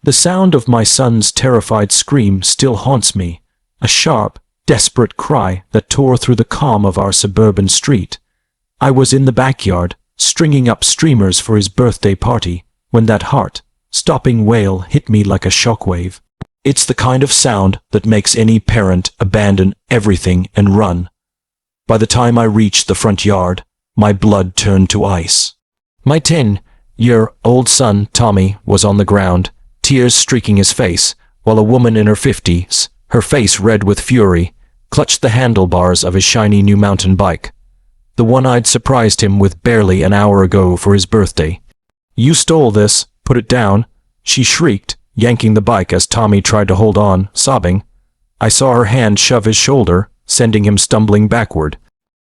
The sound of my son's terrified scream still haunts me, a sharp, desperate cry that tore through the calm of our suburban street. I was in the backyard, stringing up streamers for his birthday party, when that heart-stopping wail hit me like a shockwave. It's the kind of sound that makes any parent abandon everything and run. By the time I reached the front yard, my blood turned to ice. My 10-year-old son, Tommy, was on the ground, tears streaking his face, while a woman in her 50s, her face red with fury, clutched the handlebars of his shiny new mountain bike, the one I'd surprised him with barely an hour ago for his birthday. "You stole this, put it down," she shrieked, yanking the bike as Tommy tried to hold on, sobbing. I saw her hand shove his shoulder, sending him stumbling backward.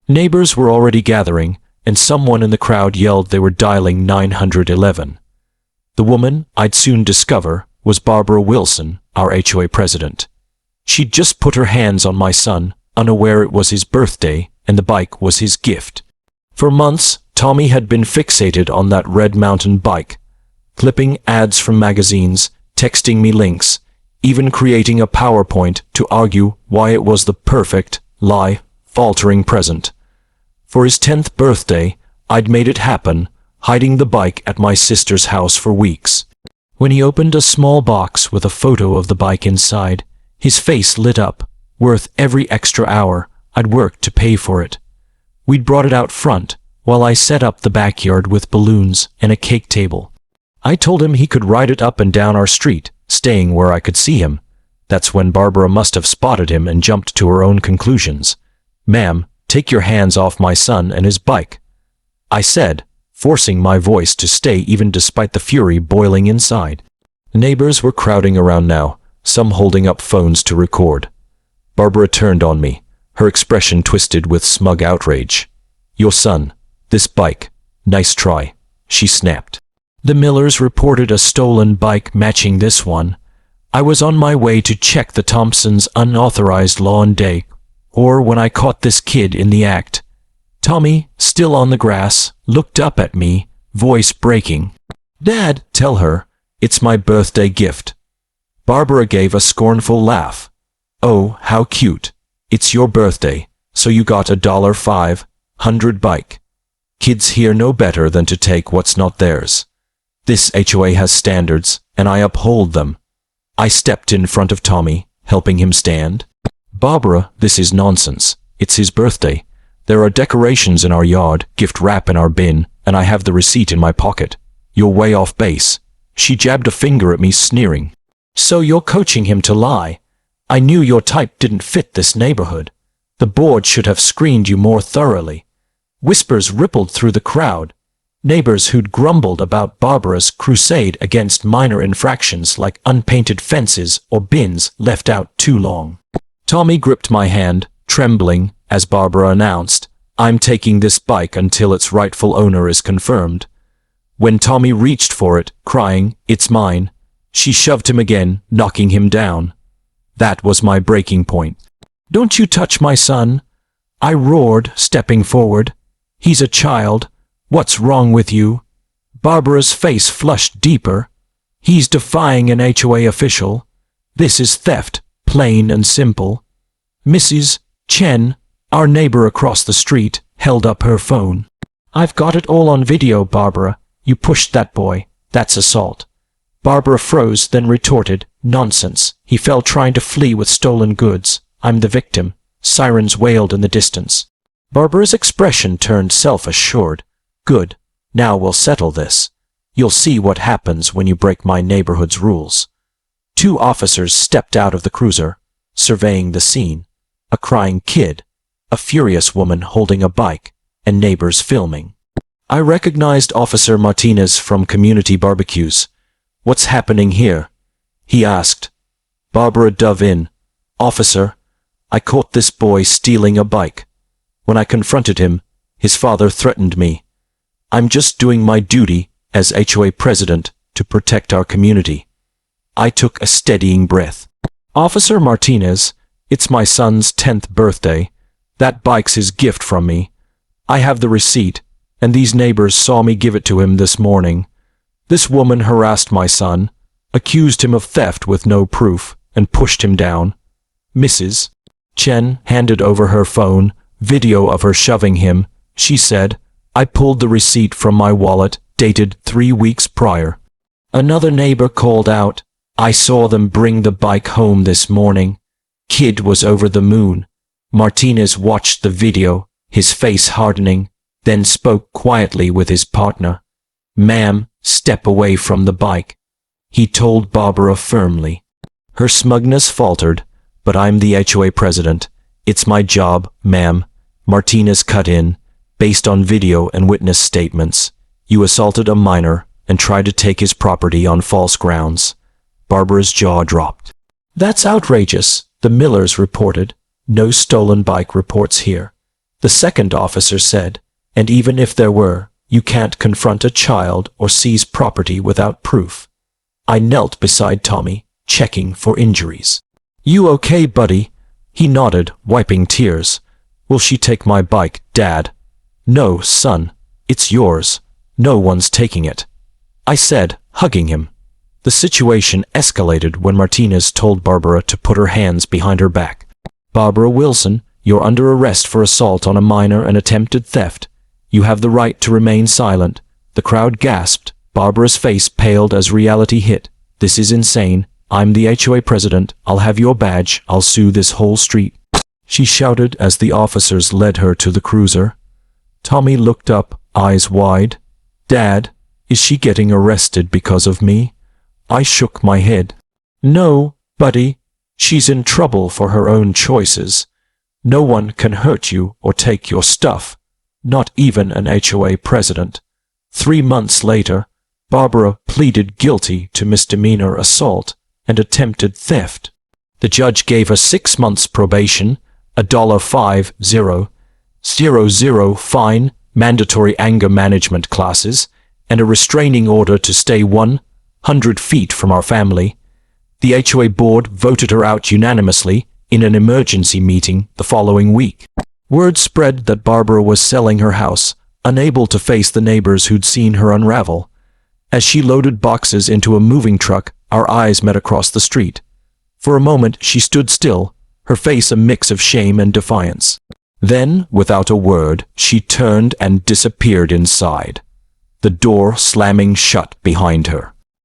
Neighbors were already gathering, and someone in the crowd yelled they were dialing 911. The woman, I'd soon discover, was Barbara Wilson, our HOA president. She'd just put her hands on my son, unaware it was his birthday, and the bike was his gift. For months, Tommy had been fixated on that red mountain bike, clipping ads from magazines, texting me links, even creating a PowerPoint to argue why it was the perfect, faltering present. For his 10th birthday, I'd made it happen, hiding the bike at my sister's house for weeks. When he opened a small box with a photo of the bike inside, his face lit up, worth every extra hour I'd worked to pay for it. We'd brought it out front, while I set up the backyard with balloons and a cake table. I told him he could ride it up and down our street, staying where I could see him. That's when Barbara must have spotted him and jumped to her own conclusions. "Ma'am, take your hands off my son and his bike," I said, forcing my voice to stay even despite the fury boiling inside. Neighbors were crowding around now, some holding up phones to record. Barbara turned on me, her expression twisted with smug outrage. "Your son, this bike, nice try," she snapped. The Millers reported a stolen bike matching this one. I was on my way to check the Thompsons' unauthorized lawn day, or when I caught this kid in the act. Tommy, still on the grass, looked up at me, voice breaking. "Dad, tell her, it's my birthday gift." Barbara gave a scornful laugh. "Oh, how cute. It's your birthday, so you got a $500 bike. Kids here know better than to take what's not theirs. This HOA has standards, and I uphold them." I stepped in front of Tommy, helping him stand. "Barbara, this is nonsense. It's his birthday. There are decorations in our yard, gift wrap in our bin, and I have the receipt in my pocket. You're way off base." She jabbed a finger at me, sneering. "So you're coaching him to lie? I knew your type didn't fit this neighborhood. The board should have screened you more thoroughly." Whispers rippled through the crowd. Neighbors who'd grumbled about Barbara's crusade against minor infractions like unpainted fences or bins left out too long. Tommy gripped my hand, trembling, as Barbara announced, "I'm taking this bike until its rightful owner is confirmed." When Tommy reached for it, crying, "It's mine," she shoved him again, knocking him down. That was my breaking point. "Don't you touch my son," I roared, stepping forward. "He's a child. What's wrong with you?" Barbara's face flushed deeper. "He's defying an HOA official. This is theft, plain and simple." Mrs. Chen, our neighbor across the street, held up her phone. "I've got it all on video, Barbara. You pushed that boy. That's assault." Barbara froze, then retorted, "Nonsense. He fell trying to flee with stolen goods. I'm the victim." Sirens wailed in the distance. Barbara's expression turned self-assured. "Good. Now we'll settle this. You'll see what happens when you break my neighborhood's rules." 2 officers stepped out of the cruiser, surveying the scene. A crying kid, a furious woman holding a bike, and neighbors filming. I recognized Officer Martinez from community barbecues. "What's happening here?" he asked. Barbara dove in. "Officer, I caught this boy stealing a bike. When I confronted him, his father threatened me. I'm just doing my duty as HOA president to protect our community." I took a steadying breath. "Officer Martinez, it's my son's 10th birthday. That bike's his gift from me. I have the receipt, and these neighbors saw me give it to him this morning. This woman harassed my son. accused him of theft with no proof, and pushed him down. Mrs. Chen handed over her phone, video of her shoving him. She said, "I pulled the receipt from my wallet, dated 3 weeks prior." Another neighbor called out, "I saw them bring the bike home this morning. Kid was over the moon." Martinez watched the video, his face hardening, then spoke quietly with his partner. "Ma'am, step away from the bike," he told Barbara firmly. Her smugness faltered. "But I'm the HOA president. It's my job, ma'am." Martinez cut in. "Based on video and witness statements, you assaulted a minor and tried to take his property on false grounds." Barbara's jaw dropped. "That's outrageous," the Millers reported. "No stolen bike reports here." The second officer said, "And even if there were, you can't confront a child or seize property without proof." I knelt beside Tommy, checking for injuries. "You okay, buddy?" He nodded, wiping tears. "Will she take my bike, Dad?" "No, son. It's yours. No one's taking it," I said, hugging him. The situation escalated when Martinez told Barbara to put her hands behind her back. "Barbara Wilson, you're under arrest for assault on a minor and attempted theft. You have the right to remain silent." The crowd gasped. Barbara's face paled as reality hit. "This is insane. I'm the HOA president. I'll have your badge. I'll sue this whole street," she shouted as the officers led her to the cruiser. Tommy looked up, eyes wide. "Dad, is she getting arrested because of me?" I shook my head. "No, buddy. She's in trouble for her own choices. No one can hurt you or take your stuff. Not even an HOA president." 3 months later, Barbara pleaded guilty to misdemeanor assault and attempted theft. The judge gave her 6 months probation, a $5,000 fine, mandatory anger management classes, and a restraining order to stay 100 feet from our family. The HOA board voted her out unanimously in an emergency meeting the following week. Word spread that Barbara was selling her house, unable to face the neighbors who'd seen her unravel. As she loaded boxes into a moving truck, our eyes met across the street. For a moment she stood still, her face a mix of shame and defiance. Then, without a word, she turned and disappeared inside, the door slamming shut behind her.